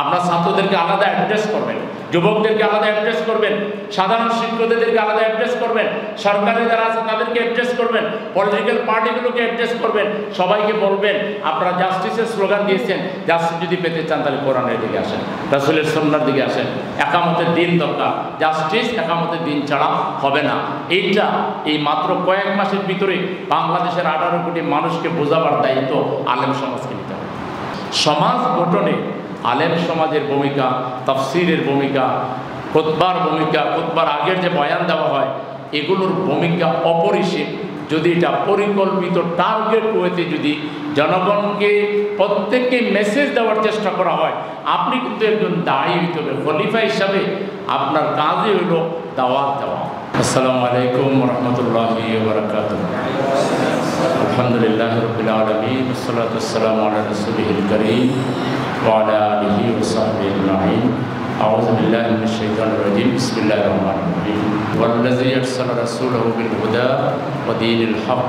আপনার ছাত্রদেরকে আলাদা অ্যাড্রেস করবেন, যুবকদেরকে আলাদা অ্যাড্রেস করবেন, সাধারণ শিক্ষকদেরকে আলাদা অ্যাড্রেস করবেন, সরকারে যারা আছে তাদেরকে অ্যাড্রেস করবেন, পলিটিক্যাল পার্টিগুলোকে অ্যাড্রেস করবেন। সবাইকে বলবেন আপনারা জাস্টিসের স্লোগান দিয়েছেন, জাস্টিস যদি পেতে চান তাহলে কোরআনের দিকে আসেন, রাসূলের সুন্নাহর দিকে আসেন। একামতের দিন দরকার, জাস্টিস একামতের দিন ছাড়া হবে না। এইটা এই মাত্র কয়েক মাসের ভিতরে বাংলাদেশের 18 কোটি মানুষকে বোঝাবার দায়িত্ব আলেম সমাজকে নিতে হবে। সমাজ গঠনে আলেম সমাজের ভূমিকা, তাফসিরের ভূমিকা, খুতবার ভূমিকা, খুতবার আগের যে বয়ান দেওয়া হয় এগুলোর ভূমিকা অপরিসীম। যদি এটা পরিকল্পিত টার্গেট ওয়েতে যদি জনগণকে প্রত্যেককে মেসেজ দেওয়ার চেষ্টা করা হয়, আপনি কিন্তু একজন দায়ী হইতে হবে। খলিফা হিসাবে আপনার কাজই হলো দাওয়াত দেওয়া। আসসালামু আলাইকুম রহমতুল্লাহি ওয়া বারাকাতুহু। আলহামদুলিল্লাহি রাব্বিল আলামিন, ওয়াসসালাতু ওয়াসসালামু আলা রাসূলিল কারীম ওয়া আলা আলিহি ওয়া সাহবিহি আজমাইন। আউযু বিল্লাহি মিনাশ শাইতানির রাজীম। বিসমিল্লাহির রহমানির রহিম। ওয়াল্লাযী আরসালা রাসূলাহু বিল হুদা ওয়া দীনিল হক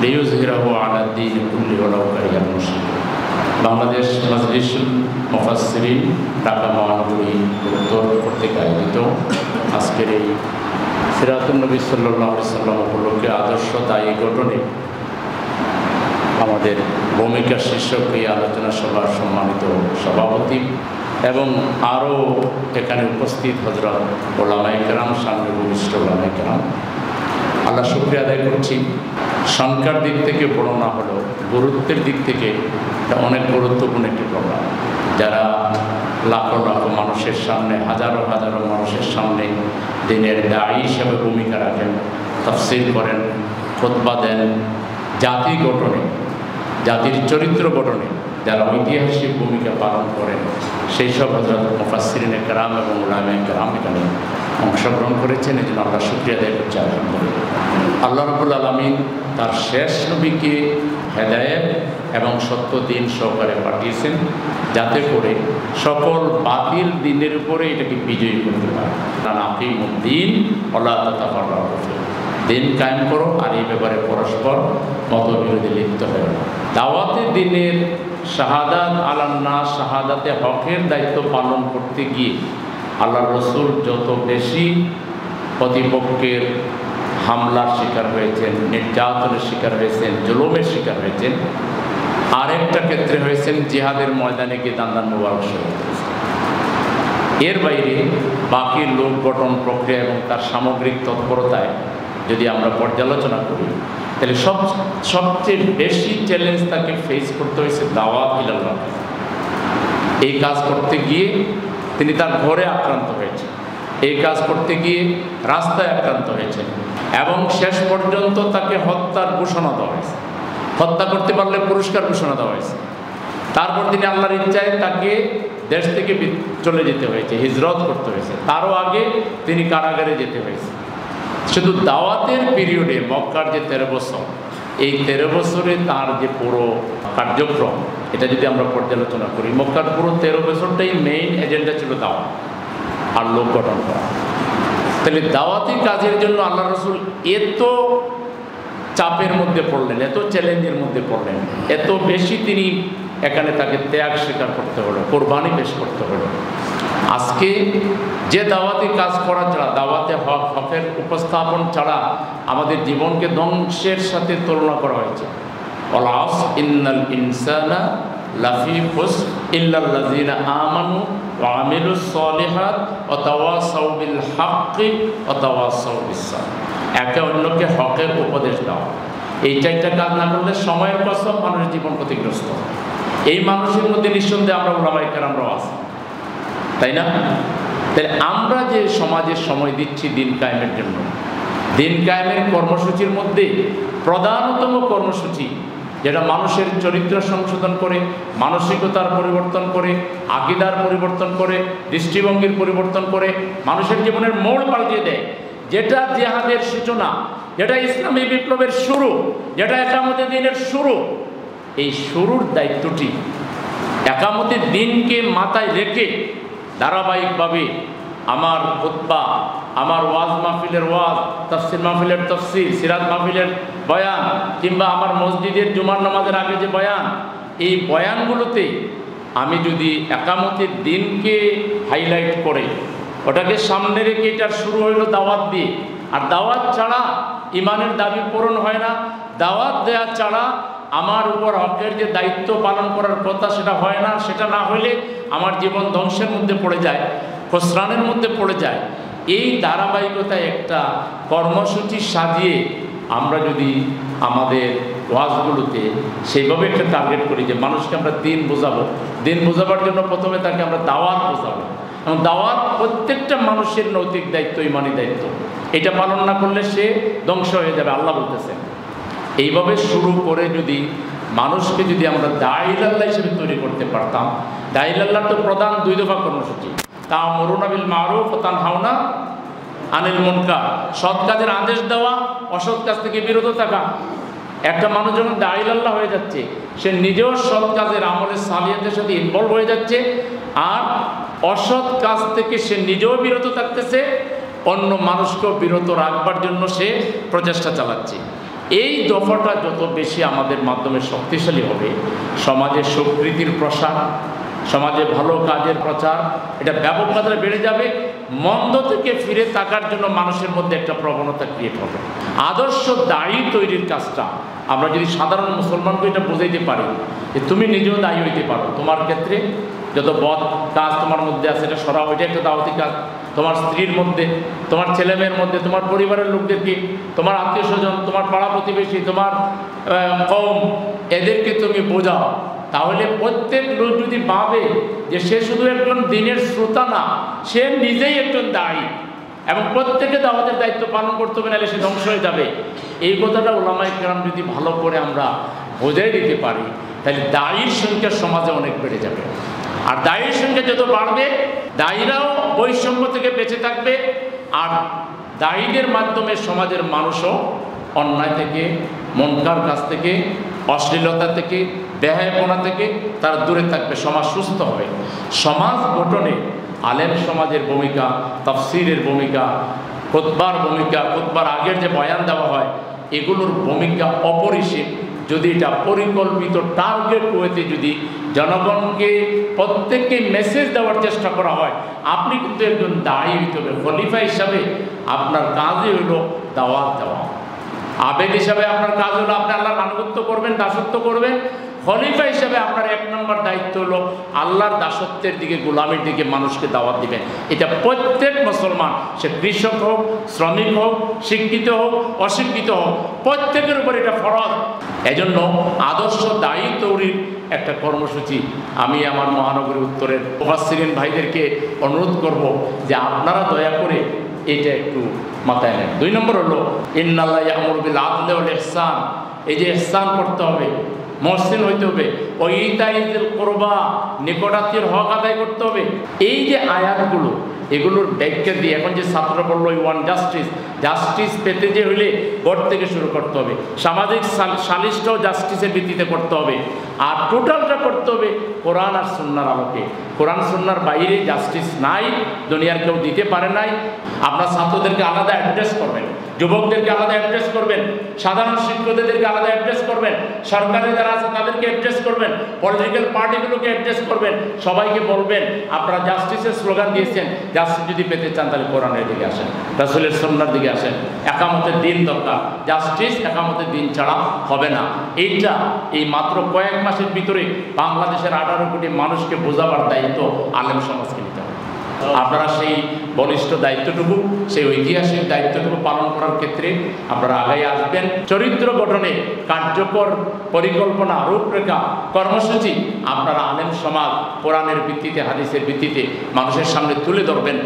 লিইয়ুযহিরাহু আলা দ্বীনি কুল্লিহি ওয়ালাউ কারিহাল মুশরিকুন। বাংলাদেশ মাজলিসুল মুফাসসিরিন ঢাকা মহানগরী উত্তর কর্তৃক আয়োজিত আজকের এই সিরাতুন নবী সাল্লাল্লাহু আলাইহি সাল্লাম উপলক্ষে আদর্শ দায়ী গঠনে আমাদের ভূমিকা শীর্ষক এই আলোচনা সভার সম্মানিত সভাপতি এবং আরও এখানে উপস্থিত হযরত ওলামায়ে কেরাম, সামনে ভূমিষ্ঠ ওলামায়ে কেরাম, আল্লাহ শুকরিয়া আদায় করছি। সংখ্যার দিক থেকে বড় না হলেও গুরুত্বের দিক থেকে এটা অনেক গুরুত্বপূর্ণ একটি প্রোগ্রাম। যারা লাখো লাখো মানুষের সামনে, হাজারো হাজারো মানুষের সামনে দিনের দায়ী হিসেবে ভূমিকা রাখেন, তাফসীর করেন, খুতবা দেন, জাতি গঠনে, জাতির চরিত্র গঠনে যারা ঐতিহাসিক ভূমিকা পালন করেন, সেই সব হযরত মুফাসসিরিনে কেরাম এবং উলামায়ে কেরাম এখানে অংশগ্রহণ করেছেন। এই জন্য আল্লাহ শুকরিয়া আদায় করছি। আলহামদুলিল্লাহ, আল্লাহ রাব্বুল আলামিন তার শেষ নবীকে হেদায়েত এবং সত্য দিন সহকারে পাঠিয়েছেন, যাতে করে সকল বাতিল দিনের উপরে এটাকে বিজয়ী করতে পারে। আকিমুদ্দিন ওয়ালা তাতাফাররাকু ফিহি, দিন কায়েম করো আর এই ব্যাপারে পরস্পর মতবিরোধে লিপ্ত হয় না। দাওয়াতের দিনের শাহাদাত আলান্না, শাহাদাতে হকের দায়িত্ব পালন করতে গিয়ে আল্লাহ রসুল যত বেশি প্রতিপক্ষের হামলার শিকার হয়েছেন, নির্যাতনের শিকার হয়েছেন, জুলুমের শিকার হয়েছেন, আরেকটা ক্ষেত্রে হয়েছেন জিহাদের ময়দানে গিয়ে দান্দান মুবারক শহীদ হয়েছেন। এর বাইরে বাকি লোক গঠন প্রক্রিয়া এবং তার সামগ্রিক তৎপরতায় যদি আমরা পর্যালোচনা করি, তাহলে সবচেয়ে বেশি চ্যালেঞ্জ তাকে ফেস করতে হয়েছে দাওয়াত ইলাল্লাহ। এই কাজ করতে গিয়ে তিনি তার ঘরে আক্রান্ত হয়েছেন, এই কাজ করতে গিয়ে রাস্তায় আক্রান্ত হয়েছেন এবং শেষ পর্যন্ত তাকে হত্যার ঘোষণা দেওয়া হয়েছে। হত্যা করতে পারলে পুরস্কার ঘোষণা দেওয়া হয়েছে। তারপর তিনি আল্লাহর ইচ্ছায় তাকে দেশ থেকে চলে যেতে হয়েছে, হিজরত করতে হয়েছে। তারও আগে তিনি কারাগারে যেতে হয়েছে। শুধু দাওয়াতের পিরিয়ডে মক্কার যে 13 বছর, এই 13 বছরে তার যে পুরো কার্যক্রম, এটা যদি আমরা পর্যালোচনা করি, মক্কার পুরো 13 বছরটাই মেইন এজেন্ডা ছিল দাওয়াত আর লোক গঠন করা। তাহলে দাওয়াতি কাজের জন্য আল্লাহ রসুল এত চাপের মধ্যে পড়লেন, এত চ্যালেঞ্জের মধ্যে পড়লেন, এত বেশি তিনি এখানে তাকে ত্যাগ স্বীকার করতে হলো, কোরবানি পেশ করতে হলো। আজকে যে দাওয়াতি কাজ করা ছাড়া, দাওয়াতে হকের উপস্থাপন ছাড়া আমাদের জীবনকে ধ্বংসের সাথে তুলনা করা হয়েছে। ওয়াল আসর ইন্নাল ইনসানা লাফি খুসর ইল্লাল্লাযিনা আমানু ওয়া আমিলুস সলিহাত ওয়া তাওয়াসাউ বিল হাক্কি ওয়া তাওয়াসাউ বিস সাবর। একে অন্যকে হকের উপদেশ দেওয়া, এই চারটা কাজ না করলে সময়ের কসম মানুষের জীবন ক্ষতিগ্রস্ত। এই মানুষের মধ্যে নিঃসন্দেহে আমরা ওলামায়ে কেরামরাও আছি, তাই না? তাই আমরা যে সমাজের সময় দিচ্ছি দিন কায়েমের জন্য, দিন কায়েমের কর্মসূচির মধ্যে প্রধানতম কর্মসূচি যেটা মানুষের চরিত্র সংশোধন করে, মানসিকতার পরিবর্তন করে, আকীদার পরিবর্তন করে, দৃষ্টিভঙ্গির পরিবর্তন করে, মানুষের জীবনের মোড় পাল্টিয়ে দেয়, যেটা জিহাদের সূচনা, যেটা ইসলামী বিপ্লবের শুরু, যেটা একামতের দিনের শুরু, এই শুরুর দায়িত্বটি একামতের দিনকে মাথায় রেখে ধারাবাহিকভাবে আমার খুতবা, আমার ওয়াজ মাহফিলের ওয়াজ, তাফসীর মাহফিলের তাফসীর, সিরাত মাহফিলের বয়ান, কিংবা আমার মসজিদের জুমার নামাজের আগে যে বয়ান, এই বয়ানগুলোতে আমি যদি একামতের দিনকে হাইলাইট করে ওটাকে সামনে রেখে এটার শুরু হইলো দাওয়াত দিয়ে, আর দাওয়াত ছাড়া ইমানের দাবি পূরণ হয় না, দাওয়াত দেওয়া ছাড়া আমার উপর হকের যে দায়িত্ব পালন করার কথা সেটা হয় না, সেটা না হইলে আমার জীবন ধ্বংসের মধ্যে পড়ে যায়, খসরানের মধ্যে পড়ে যায়। এই ধারাবাহিকতায় একটা কর্মসূচি সাজিয়ে আমরা যদি আমাদের ওয়াজগুলোতে সেইভাবে একটা টার্গেট করি যে মানুষকে আমরা দিন বোঝাবো, দিন বোঝাবার জন্য প্রথমে তাকে আমরা দাওয়াত বোঝাবো, এবং দাওয়াত প্রত্যেকটা মানুষের নৈতিক দায়িত্ব, ইমানি দায়িত্ব। এটা পালন না করলে সে ধ্বংস হয়ে যাবে, আল্লাহ বলতেছেন। এইভাবে শুরু করে যদি মানুষকে যদি আমরা দাঈলাল্লাহ হিসেবে তৈরি করতে পারতাম, দাঈলাল্লাহ তো প্রধান 2 দফা কর্মসূচি, তা'মুরুনা বিল মা'রুফ ওয়া তানহাউনা আনিল মুনকার, সৎ কাজের আদেশ দেওয়া, অসৎ কাজ থেকে বিরত থাকা। একটা মানুষ যখন দাঈলাল্লাহ হয়ে যাচ্ছে, সে নিজেও সৎ কাজের আমলের সালিয়াতের সাথে ইনভলভ হয়ে যাচ্ছে, আর অসৎ কাজ থেকে সে নিজেও বিরত থাকতেছে, অন্য মানুষকেও বিরত রাখবার জন্য সে প্রচেষ্টা চালাচ্ছে। এই দফাটা যত বেশি আমাদের মাধ্যমে শক্তিশালী হবে, সমাজে সুকৃতির প্রসার, সমাজে ভালো কাজের প্রচার, এটা ব্যাপক মাত্রায় বেড়ে যাবে। মন্দ থেকে ফিরে থাকার জন্য মানুষের মধ্যে একটা প্রবণতা ক্রিয়েট হবে। আদর্শ দায়ী তৈরির কাজটা আমরা যদি সাধারণ মুসলমানকে এটা বুঝাইতে পারি যে তুমি নিজেও দায়ী হইতে পারো, তোমার ক্ষেত্রে যত বদ কাজ তোমার মধ্যে আছে এটা সরাও, এটা একটা দাওয়াতি কাজ। তোমার স্ত্রীর মধ্যে, তোমার ছেলেমেয়ের মধ্যে, তোমার পরিবারের লোকদেরকে, তোমার আত্মীয় স্বজন, তোমার পাড়া প্রতিবেশী, তোমার কওম, এদেরকে তুমি বোঝাও। তাহলে প্রত্যেক লোক যদি ভাবে যে সে শুধু একজন দিনের শ্রোতা না, সে নিজেই একজন দায়ী, এবং প্রত্যেকে দাওয়াতের দায়িত্ব পালন করতে হবে, নাহলে সে ধ্বংস হয়ে যাবে। এই কথাটা উলামায়ে কেরাম যদি ভালো করে আমরা বোঝাই দিতে পারি, তাহলে দায়ীর সংখ্যা সমাজে অনেক বেড়ে যাবে। আর দায়ীর সংখ্যা যত বাড়বে, দায়ীরাও বৈষম্য থেকে বেঁচে থাকবে, আর দায়ীদের মাধ্যমে সমাজের মানুষও অন্যায় থেকে, মুনকার কাজ থেকে, অশ্লীলতা থেকে, বেহায়াপনা থেকে তারা দূরে থাকবে, সমাজ সুস্থ হবে। সমাজ গঠনে আলেম সমাজের ভূমিকা, তাফসিরের ভূমিকা, খুতবার ভূমিকা, খুতবার আগের যে বয়ান দেওয়া হয়, এগুলোর ভূমিকা অপরিসীম। যদি এটা পরিকল্পিত টার্গেট ওয়েতে যদি জনগণকে প্রত্যেককে মেসেজ দেওয়ার চেষ্টা করা হয়, আপনি কিন্তু একজন দায়ী হইতে হবে। খলিফা হিসাবে আপনার কাজই হলো দাওয়াত দেওয়া, আবেদ হিসাবে আপনার কাজ হলো আপনি আল্লাহর আনুগত্য করবেন, দাসত্ব করবেন। খলিফা হিসাবে আপনার 1 নম্বর দায়িত্ব হলো আল্লাহর দাসত্বের দিকে, গোলামির দিকে মানুষকে দাওয়াত দিবেন। এটা প্রত্যেক মুসলমান, সে কৃষক হোক, শ্রমিক হোক, শিক্ষিত হোক, অশিক্ষিত হোক, প্রত্যেকের উপর এটা ফরজ। এজন্য আদর্শ দায়ী তৈরির একটা কর্মসূচি আমি আমার মহানগরী উত্তরের মুফাসসিরিন ভাইদেরকে অনুরোধ করব যে আপনারা দয়া করে এটা একটু মাথায় নেন। 2 নম্বর হলো ইন্নাল্লাহ ইয়ামুরু বিল আদলি ওয়াল ইহসান, এই যে ইহসান করতে হবে, মহসিন হইতে হবে, ও ইতাইযিল কুরবা, নিকটাত্মীয়ের হক আদায় করতে হবে। এই যে আয়াতগুলো, এগুলোর ব্যাখ্যা দিয়ে এখন যে ছাত্ররা বললো ওয়ান জাস্টিস, জাস্টিস পেতে যে হইলে ঘর থেকে শুরু করতে হবে, সামাজিক সালিশটাও জাস্টিসের ভিত্তিতে করতে হবে, আর টোটালটা করতে হবে কোরআন আর সুন্নাহর আলোকে। কোরআন সুন্নাহর বাইরে জাস্টিস নাই, দুনিয়ার কেউ দিতে পারে নাই। আপনার ছাত্রদেরকে আলাদা অ্যাড্রেস করবেন, যুবকদেরকে আলাদা অ্যাড্রেস করবেন, সাধারণ শিক্ষকদেরকে আলাদা অ্যাড্রেস করবেন, সরকারি যারা আছে তাদেরকে অ্যাড্রেস করবেন, পলিটিক্যাল পার্টিগুলোকে অ্যাড্রেস করবেন। সবাইকে বলবেন আপনারা জাস্টিসের স্লোগান দিয়েছেন, জাস্টিস যদি পেতে চান তাহলে কোরআনের দিকে আসেন, রাসূলের সুন্নাহর দিকে আসেন। একামতের দিন দরকার, জাস্টিস একামতের দিন ছাড়া হবে না। এইটা এই মাত্র কয়েক মাসের ভিতরে বাংলাদেশের 18 কোটি মানুষকে বোঝাবার দায়িত্ব আলেম সমাজকে নিতে হবে। আপনারা সেই বলিষ্ঠ দায়িত্বটুকু, সেই ঐতিহাসিক দায়িত্বটুকু পালন করার ক্ষেত্রে আপনারা আগাই আসবেন। চরিত্র গঠনে কার্যকর পরিকল্পনা, রূপরেখা, কর্মসূচি আপনারা আলেম সমাজ কোরআনের ভিত্তিতে, হাদিসের ভিত্তিতে মানুষের সামনে তুলে ধরবেন।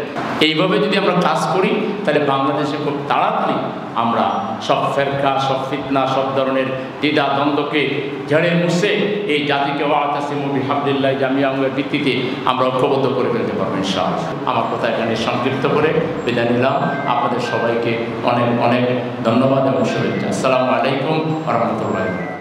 এইভাবে যদি আমরা কাজ করি, তাহলে বাংলাদেশে খুব তাড়াতাড়ি আমরা সব ফেরকা, সব ফিতনা, সব ধরনের দ্বিধা দ্বন্দ্বকে ঝেড়ে মুছে এই জাতিকে ওয়াতাসিমু বিহাবলিল্লাহি জামিআন এর ভিত্তিতে আমরা ঐক্যবদ্ধ করে ফেলতে পারবো ইনশাআল্লাহ। আমার কথা এখানে সংক্ষিপ্ত করে বিদায় নিলাম। আপনাদের সবাইকে অনেক অনেক ধন্যবাদ এবং শুভেচ্ছা। আসসালামু আলাইকুম ওয়া রাহমাতুল্লাহি।